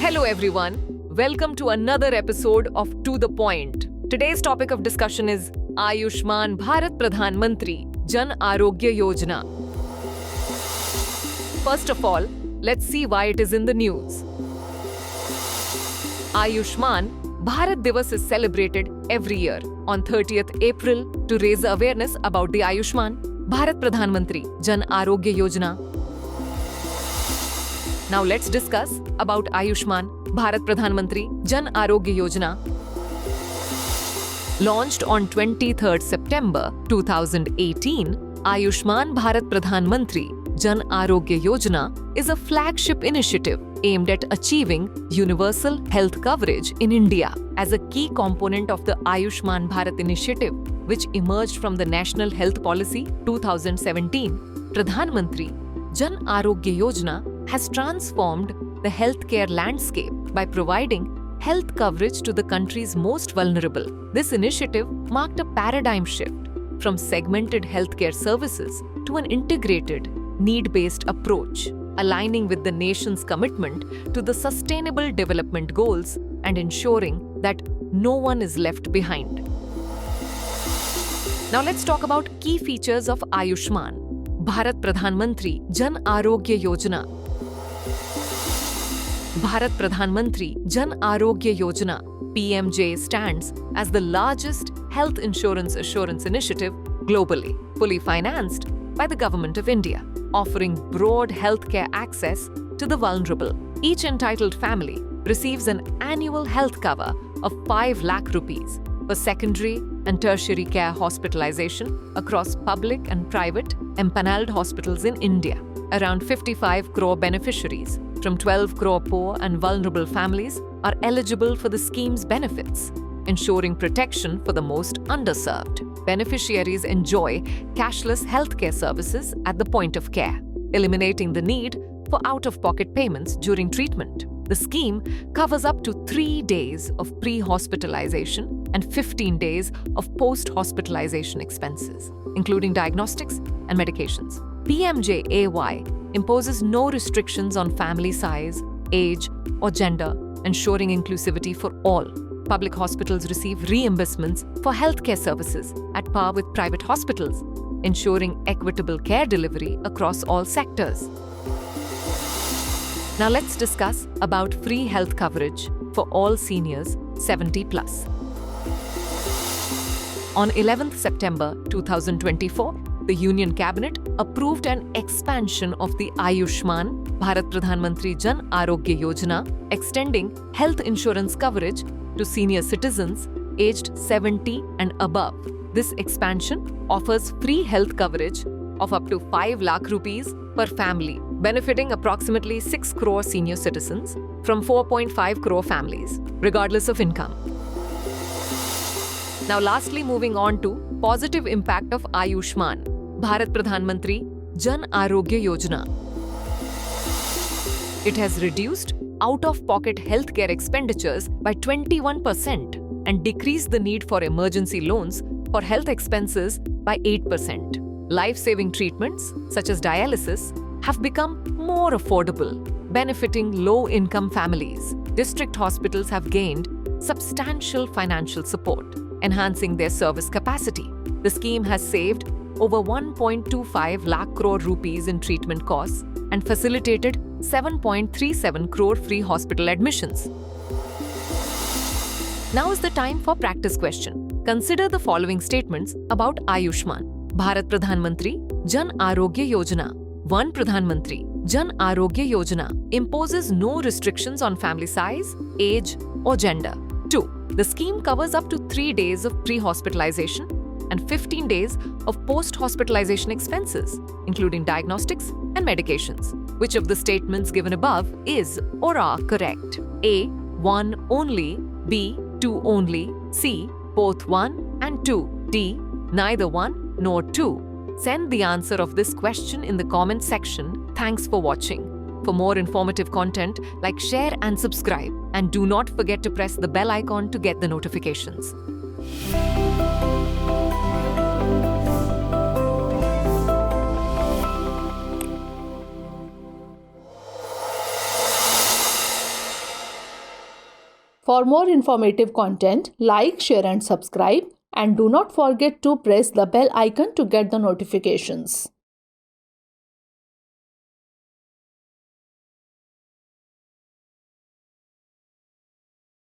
Hello everyone. Welcome to another episode of To the Point. Today's topic of discussion is Ayushman Bharat Pradhan Mantri Jan Arogya Yojana. First of all, let's see why it is in the news. Ayushman Bharat Divas is celebrated every year on 30th April to raise awareness about the Ayushman Bharat Pradhan Mantri Jan Arogya Yojana. Now let's discuss about Ayushman Bharat Pradhan Mantri Jan Arogya Yojana. Launched on 23rd September 2018, Ayushman Bharat Pradhan Mantri Jan Arogya Yojana is a flagship initiative aimed at achieving universal health coverage in India. As a key component of the Ayushman Bharat initiative, which emerged from the National Health Policy 2017, Pradhan Mantri Jan Arogya Yojana has transformed the healthcare landscape by providing health coverage to the country's most vulnerable. This initiative marked a paradigm shift from segmented healthcare services to an integrated, need-based approach, aligning with the nation's commitment to the Sustainable Development Goals and ensuring that no one is left behind. Now let's talk about key features of Ayushman Bharat Pradhan Mantri Jan Arogya Yojana. Bharat Pradhan Mantri Jan Arogya Yojana (PMJ) stands as the largest health insurance assurance initiative globally, fully financed by the Government of India, offering broad healthcare access to the vulnerable. Each entitled family receives an annual health cover of 5 lakh rupees for secondary and tertiary care hospitalization across public and private empanelled hospitals in India. Around 55 crore beneficiaries from 12 crore poor and vulnerable families are eligible for the scheme's benefits, ensuring protection for the most underserved. Beneficiaries enjoy cashless healthcare services at the point of care, eliminating the need for out-of-pocket payments during treatment. The scheme covers up to 3 days of pre-hospitalization and 15 days of post-hospitalization expenses, including diagnostics and medications. PMJAY imposes no restrictions on family size, age, or gender, ensuring inclusivity for all. Public hospitals receive reimbursements for healthcare services at par with private hospitals, ensuring equitable care delivery across all sectors. Now let's discuss about free health coverage for all seniors 70 plus. On 11th September 2024, the Union Cabinet approved an expansion of the Ayushman Bharat Pradhan Mantri Jan Arogya Yojana, extending health insurance coverage to senior citizens aged 70 and above. This expansion offers free health coverage of up to 5 lakh rupees per family, benefiting approximately 6 crore senior citizens from 4.5 crore families, regardless of income. Now lastly, moving on to positive impact of Ayushman Bharat Pradhan Mantri Jan Arogya Yojana. It has reduced out-of-pocket healthcare expenditures by 21% and decreased the need for emergency loans for health expenses by 8%. Life-saving treatments, such as dialysis, have become more affordable, benefiting low-income families. District hospitals have gained substantial financial support, enhancing their service capacity. The scheme has saved over 1.25 lakh crore rupees in treatment costs and facilitated 7.37 crore free hospital admissions. Now is the time for practice question. Consider the following statements about Ayushman Bharat Pradhan Mantri Jan Arogya Yojana. 1. Pradhan Mantri Jan Arogya Yojana imposes no restrictions on family size, age, or gender. 2. The scheme covers up to 3 days of pre-hospitalization and 15 days of post-hospitalization expenses, including diagnostics and medications. Which of the statements given above is or are correct? A. 1 only. B. 2 only. C. Both 1 and 2. D. Neither 1 nor 2. Send the answer of this question in the comment section. Thanks for watching. For more informative content, like, share and subscribe. And do not forget to press the bell icon to get the notifications. For more informative content, like, share and subscribe, and do not forget to press the bell icon to get the notifications.